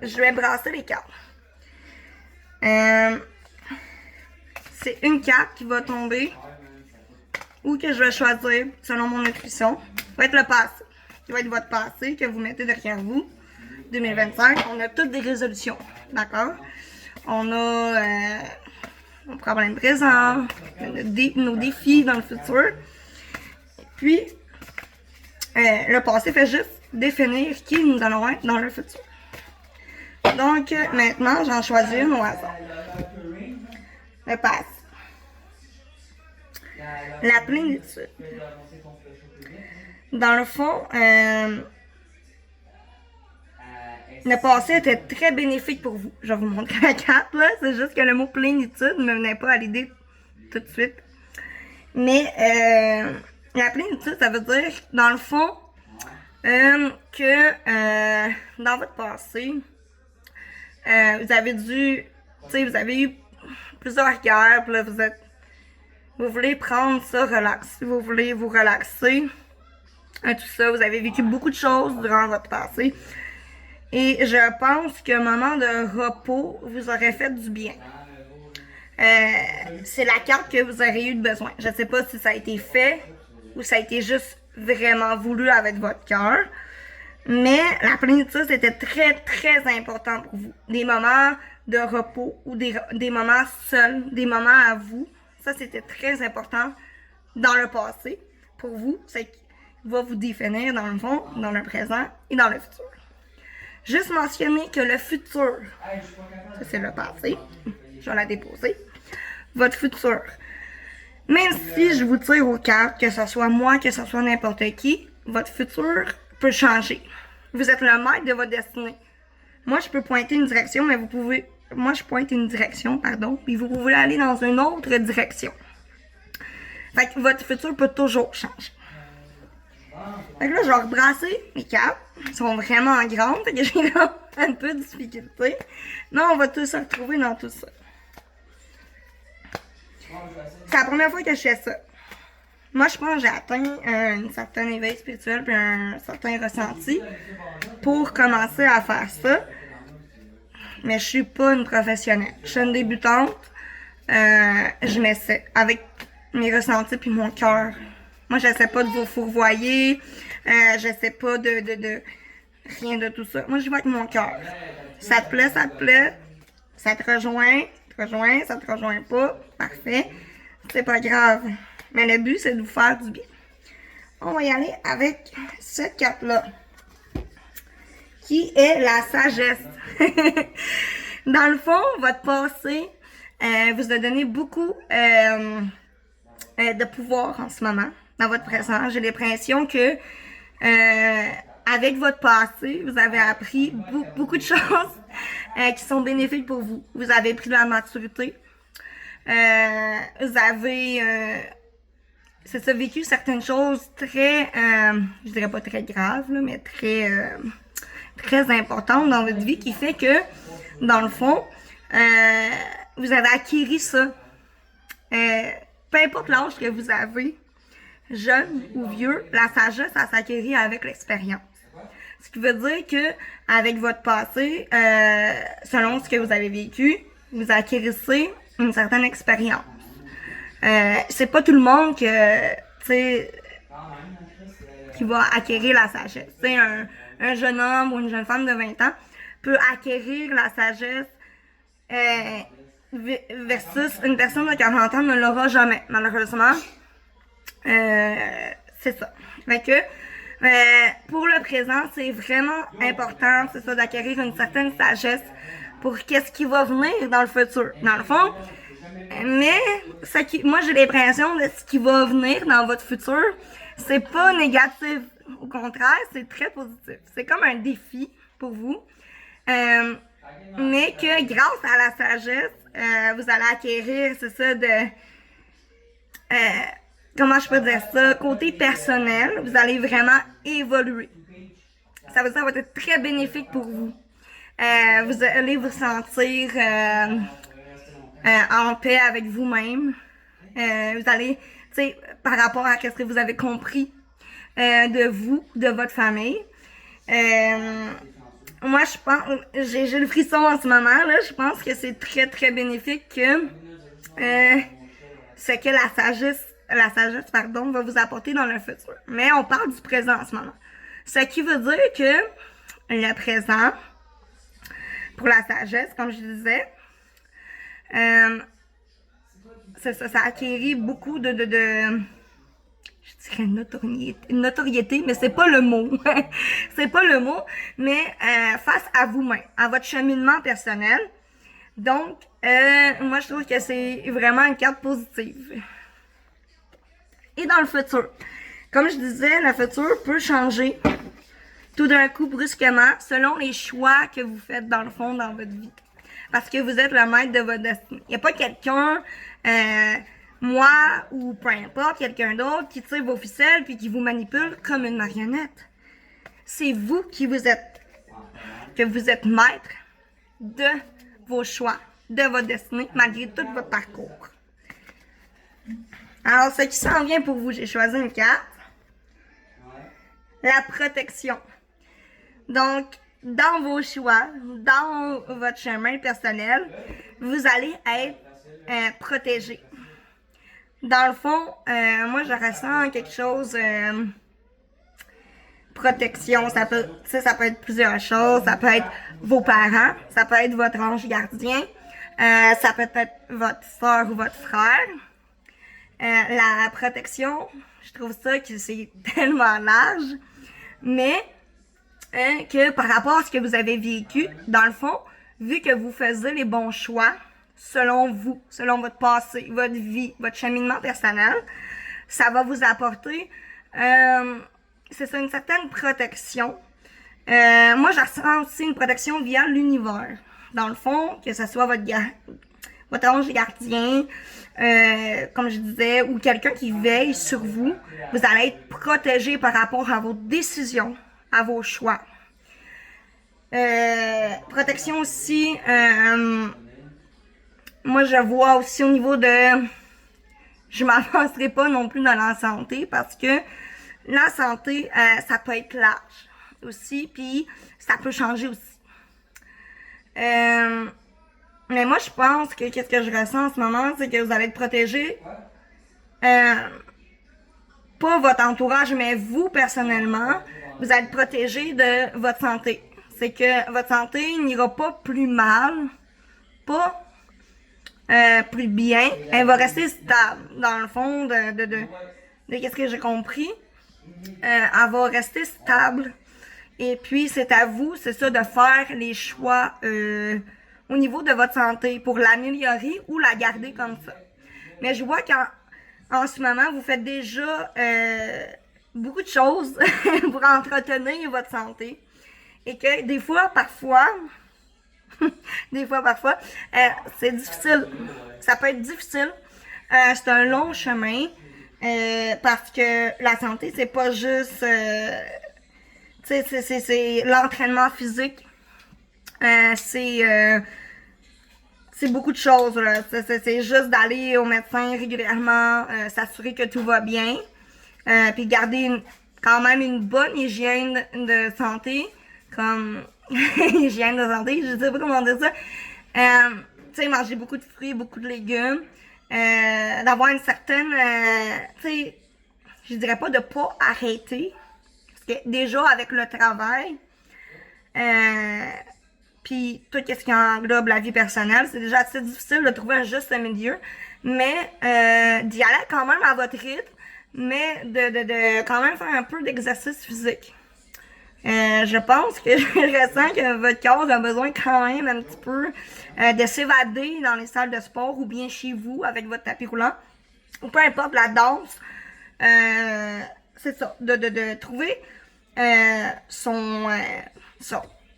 je vais brasser les cartes. C'est une carte qui va tomber ou que je vais choisir selon mon intuition. Ça va être le passé. Qui va être votre passé que vous mettez derrière vous. 2025, on a toutes des résolutions. D'accord? On a nos problèmes présents, nos défis dans le futur. Puis, le passé fait juste définir qui nous allons être dans le futur. Donc, maintenant, j'en choisis une au hasard. Le passé. La plénitude. Dans le fond, le passé était très bénéfique pour vous. Je vais vous montrer la carte, là. C'est juste que le mot plénitude ne me venait pas à l'idée tout de suite. Mais la plénitude, ça veut dire, dans le fond, que dans votre passé, vous avez dû, tu sais, vous avez eu plusieurs guerres, puis là, vous voulez prendre ça, vous voulez vous relaxer, tout ça, vous avez vécu beaucoup de choses durant votre passé. Et je pense qu'un moment de repos vous aurait fait du bien. C'est la carte que vous aurez eu de besoin. Je ne sais pas si ça a été fait ou ça a été juste vraiment voulu avec votre cœur. Mais la plénitude, c'était très, très important pour vous. Des moments de repos ou des moments seuls, des moments à vous. Ça, c'était très important dans le passé. Pour vous, c'est qu'il va vous définir dans le fond, dans le présent et dans le futur. Juste mentionner que le futur, ça c'est le passé, je vais la déposer, votre futur. Même si je vous tire aux cartes, que ce soit moi, que ce soit n'importe qui, votre futur peut changer. Vous êtes le maître de votre destinée. Moi, je peux pointer une direction, mais vous pouvez... Moi, je pointe une direction, pardon, puis vous pouvez aller dans une autre direction. Fait que votre futur peut toujours changer. Fait que là, je vais rebrasser mes cartes. Elles sont vraiment grandes, fait que j'ai un peu de difficulté. Mais on va tous se retrouver dans tout ça. C'est la première fois que je fais ça. Moi, je pense que j'ai atteint un certain éveil spirituel puis un certain ressenti pour commencer à faire ça. Mais je suis pas une professionnelle. Je suis une débutante. Je m'essaie avec mes ressentis puis mon cœur. Moi, j'essaie pas de vous fourvoyer. J'essaie pas de rien de tout ça. Moi, je vais avec mon cœur. Ça te plaît, ça te plaît. Ça te rejoint, ça te rejoint pas. Parfait. C'est pas grave. Mais le but, c'est de vous faire du bien. On va y aller avec cette carte-là. Qui est la sagesse. Dans le fond, votre passé vous a donné beaucoup de pouvoir en ce moment. Dans votre présent, j'ai l'impression que avec votre passé, vous avez appris beaucoup de choses qui sont bénéfiques pour vous. Vous avez pris de la maturité. Vous avez c'est ça, vécu certaines choses très, je dirais pas très graves, là, mais très importantes dans votre vie qui fait que, dans le fond, vous avez acquis ça. Peu importe l'âge que vous avez, jeune ou vieux, la sagesse, ça s'acquérit avec l'expérience. Ce qui veut dire que, avec votre passé, selon ce que vous avez vécu, vous acquérissez une certaine expérience. C'est pas tout le monde que, tu sais, qui va acquérir la sagesse. Tu sais, un jeune homme ou une jeune femme de 20 ans peut acquérir la sagesse versus une personne de 40 ans ne l'aura jamais, malheureusement. C'est ça. Fait que, pour le présent, c'est vraiment important, c'est ça, d'acquérir une certaine sagesse pour qu'est-ce qui va venir dans le futur. Dans le fond, mais moi j'ai l'impression de ce qui va venir dans votre futur, c'est pas négatif. Au contraire, c'est très positif. C'est comme un défi pour vous. Mais que grâce à la sagesse, vous allez acquérir, c'est ça, comment je peux dire ça, côté personnel, vous allez vraiment évoluer. Ça veut dire que ça va être très bénéfique pour vous. Vous allez vous sentir en paix avec vous-même. Vous allez, tu sais, par rapport à ce que vous avez compris de vous, de votre famille, moi, je pense, j'ai le frisson en ce moment, là. Je pense que c'est très, très bénéfique que ce que la sagesse, pardon, va vous apporter dans le futur. Mais on parle du présent en ce moment. Ce qui veut dire que le présent, pour la sagesse, comme je disais, ça acquérit beaucoup de je dirais notoriété, mais c'est pas le mot. C'est pas le mot, mais face à vous-même, à votre cheminement personnel. Donc, moi, je trouve que c'est vraiment une carte positive. Et dans le futur, comme je disais, le futur peut changer tout d'un coup brusquement selon les choix que vous faites dans le fond dans votre vie. Parce que vous êtes le maître de votre destinée. Il n'y a pas quelqu'un, moi ou peu importe, quelqu'un d'autre qui tire vos ficelles puis qui vous manipule comme une marionnette. C'est vous que vous êtes maître de vos choix, de votre destinée, malgré tout votre parcours. Alors, ce qui s'en vient pour vous, j'ai choisi une carte. La protection. Donc, dans vos choix, dans votre chemin personnel, vous allez être protégé. Dans le fond, moi, je ressens quelque chose... protection, ça peut être plusieurs choses. Ça peut être vos parents, ça peut être votre ange gardien, ça peut être votre soeur ou votre frère. La protection, je trouve ça que c'est tellement large, mais que par rapport à ce que vous avez vécu, dans le fond, vu que vous faisiez les bons choix, selon vous, selon votre passé, votre vie, votre cheminement personnel, ça va vous apporter, c'est ça, une certaine protection. Moi, je ressens aussi une protection via l'univers. Dans le fond, que ce soit votre ange gardien, comme je disais, ou quelqu'un qui veille sur vous, vous allez être protégé par rapport à vos décisions, à vos choix. Protection aussi, moi je vois aussi au niveau de... Je m'avancerai pas non plus dans la santé parce que la santé, ça peut être large aussi, puis ça peut changer aussi. Mais moi, je pense que qu'est-ce que je ressens en ce moment, c'est que vous allez être protégé. Pas votre entourage, mais vous, personnellement, vous allez être protégé de votre santé. C'est que votre santé n'ira pas plus mal, pas plus bien. Elle va rester stable, dans le fond, de qu'est-ce que j'ai compris. Elle va rester stable. Et puis, c'est à vous, c'est ça, de faire les choix au niveau de votre santé pour l'améliorer ou la garder comme ça. Mais je vois qu'en ce moment, vous faites déjà beaucoup de choses pour entretenir votre santé. Et que des fois, parfois, c'est difficile. Ça peut être difficile. C'est un long chemin parce que la santé, c'est pas juste... c'est l'entraînement physique. C'est beaucoup de choses. C'est juste d'aller au médecin régulièrement, s'assurer que tout va bien, puis garder quand même une bonne hygiène de santé, comme hygiène de santé, je sais pas comment dire ça. Tu sais, manger beaucoup de fruits, beaucoup de légumes, d'avoir une certaine, tu sais, je dirais pas de pas arrêter, parce que déjà avec le travail, puis tout ce qui englobe la vie personnelle, c'est déjà assez difficile de trouver un juste milieu, mais d'y aller quand même à votre rythme, mais de quand même faire un peu d'exercice physique. Je pense que je ressens que votre corps a besoin quand même un petit peu de s'évader dans les salles de sport ou bien chez vous avec votre tapis roulant, ou peu importe la danse. C'est ça, de trouver son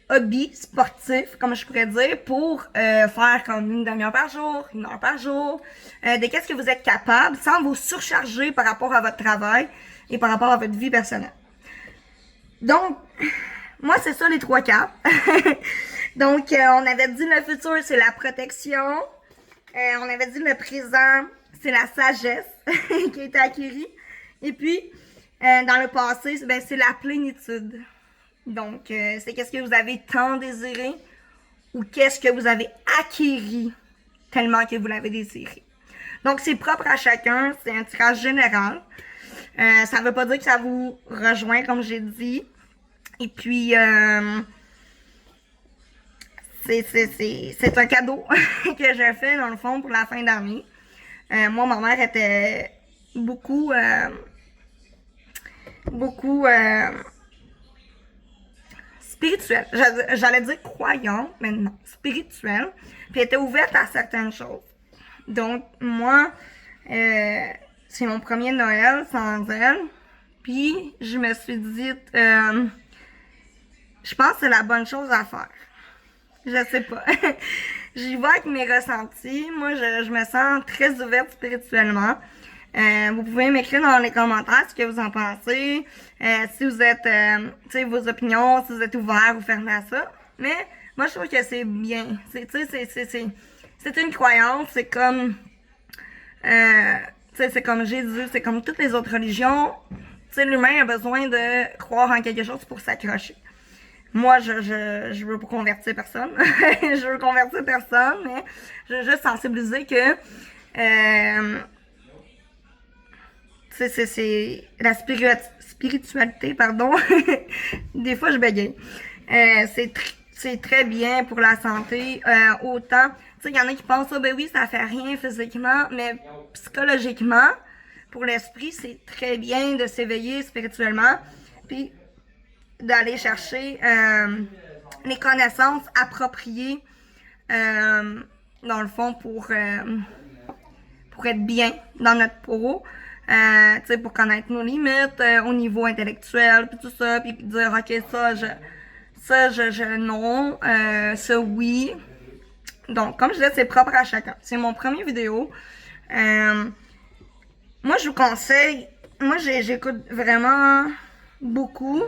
hobby sportif, comme je pourrais dire, pour faire comme une demi-heure par jour, une heure par jour, de qu'est-ce que vous êtes capable, sans vous surcharger par rapport à votre travail et par rapport à votre vie personnelle. Donc, moi, c'est ça les 3 cartes. Donc, on avait dit le futur, c'est la protection. On avait dit le présent, c'est la sagesse qui a été acquérie. Et puis, dans le passé, ben, c'est la plénitude. Donc, c'est qu'est-ce que vous avez tant désiré ou qu'est-ce que vous avez acquis tellement que vous l'avez désiré. Donc, c'est propre à chacun, c'est un tirage général. Ça ne veut pas dire que ça vous rejoint, comme j'ai dit. Et puis, c'est un cadeau que je fais, dans le fond, pour la fin d'année. Moi, ma mère était beaucoup spirituelle. J'allais dire croyante, mais non, spirituelle. Puis elle était ouverte à certaines choses. Donc, moi, c'est mon premier Noël sans elle. Puis, je me suis dit, je pense que c'est la bonne chose à faire. Je sais pas. J'y vais avec mes ressentis. Moi, je me sens très ouverte spirituellement. Vous pouvez m'écrire dans les commentaires ce que vous en pensez. Si vous êtes, tu sais, vos opinions, si vous êtes ouvert ou fermé à ça. Mais moi, je trouve que c'est bien. C'est une croyance. C'est comme, tu sais, c'est comme Jésus. C'est comme toutes les autres religions. Tu sais, l'humain a besoin de croire en quelque chose pour s'accrocher. Moi, je veux pas convertir personne. Je veux convertir personne, mais je veux juste sensibiliser que c'est la spiritualité, pardon. Des fois, je bégaye. C'est très bien pour la santé. Autant, tu sais, il y en a qui pensent, oh, ben oui, ça fait rien physiquement, mais psychologiquement, pour l'esprit, c'est très bien de s'éveiller spirituellement. Puis, d'aller chercher les connaissances appropriées dans le fond pour être bien dans notre peau, pour connaître nos limites au niveau intellectuel, puis tout ça, puis dire ok non, ça oui. Donc comme je disais, c'est propre à chacun. C'est mon premier vidéo. Moi je vous conseille, moi j'écoute vraiment beaucoup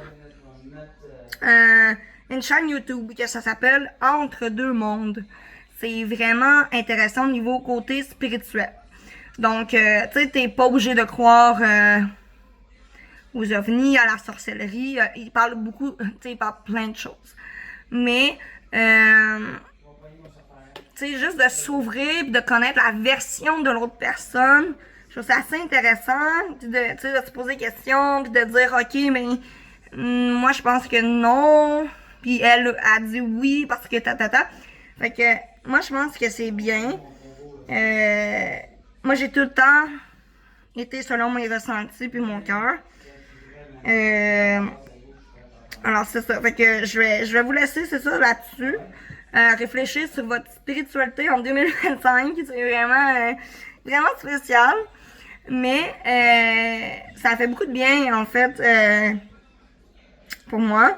une chaîne YouTube que ça s'appelle Entre deux mondes. C'est vraiment intéressant au niveau côté spirituel. Donc, tu sais, t'es pas obligé de croire aux ovnis, à la sorcellerie. Il parle beaucoup, tu sais, il parle plein de choses. Mais, tu sais, juste de s'ouvrir et de connaître la version de l'autre personne, je trouve ça assez intéressant, de se poser des questions, puis de dire, ok, mais moi, je pense que non. Puis elle a dit oui parce que ta. Fait que moi, je pense que c'est bien. Moi, j'ai tout le temps été selon mes ressentis puis mon cœur. Alors, c'est ça. Fait que je vais vous laisser, c'est ça, là-dessus. Réfléchir sur votre spiritualité en 2025. C'est vraiment spécial. Mais ça fait beaucoup de bien, en fait, pour moi.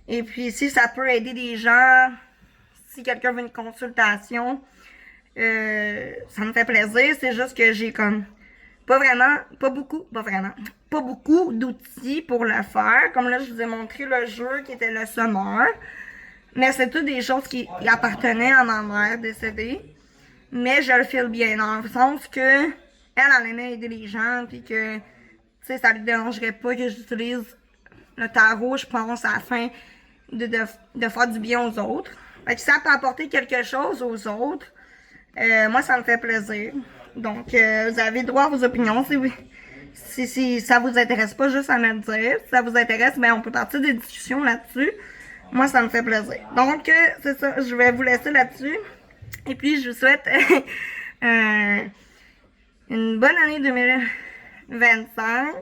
Et puis, si ça peut aider des gens, si quelqu'un veut une consultation, ça me fait plaisir. C'est juste que j'ai comme pas beaucoup d'outils pour le faire. Comme là, je vous ai montré le jeu qui était le sommeur. Mais c'est toutes des choses qui appartenaient à ma mère décédée. Mais je le file bien, dans le sens que elle aimait aider les gens, puis que, tu sais, ça lui dérangerait pas que j'utilise le tarot, je pense, à la fin de faire du bien aux autres. Fait que ça peut apporter quelque chose aux autres. Moi, ça me fait plaisir. Donc, vous avez droit à vos opinions. Si ça vous intéresse pas, juste à me le dire. Si ça vous intéresse, ben on peut partir des discussions là-dessus. Moi, ça me fait plaisir. Donc, c'est ça. Je vais vous laisser là-dessus. Et puis, je vous souhaite une bonne année 2025.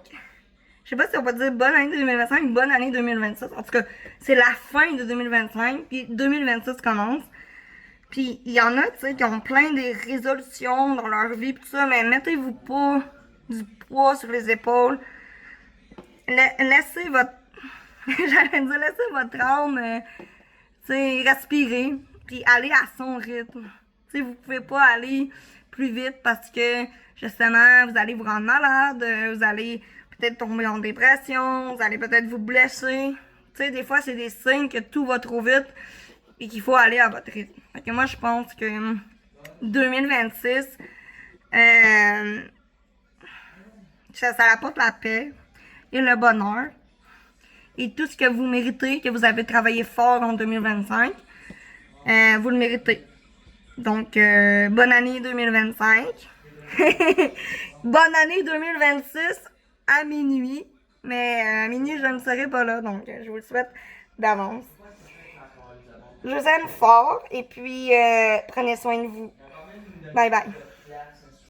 Je sais pas si on va dire bonne année 2025 ou bonne année 2026. En tout cas, c'est la fin de 2025, puis 2026 commence. Puis il y en a, tu sais, qui ont plein de résolutions dans leur vie, pis tout ça, mais mettez-vous pas du poids sur les épaules. Laissez votre... laissez votre âme, tu sais, respirer, puis aller à son rythme. Tu sais, vous pouvez pas aller plus vite parce que, justement, vous allez vous rendre malade, vous allez peut-être tomber en dépression, vous allez peut-être vous blesser. Tu sais, des fois, c'est des signes que tout va trop vite et qu'il faut aller à votre rythme. Fait que moi, je pense que 2026, ça apporte la paix et le bonheur. et tout ce que vous méritez, que vous avez travaillé fort en 2025. Vous le méritez. Donc, bonne année 2025. Bonne année 2026 à minuit. Mais à minuit, je ne serai pas là, donc je vous le souhaite d'avance. Je vous aime fort et puis prenez soin de vous. Bye bye.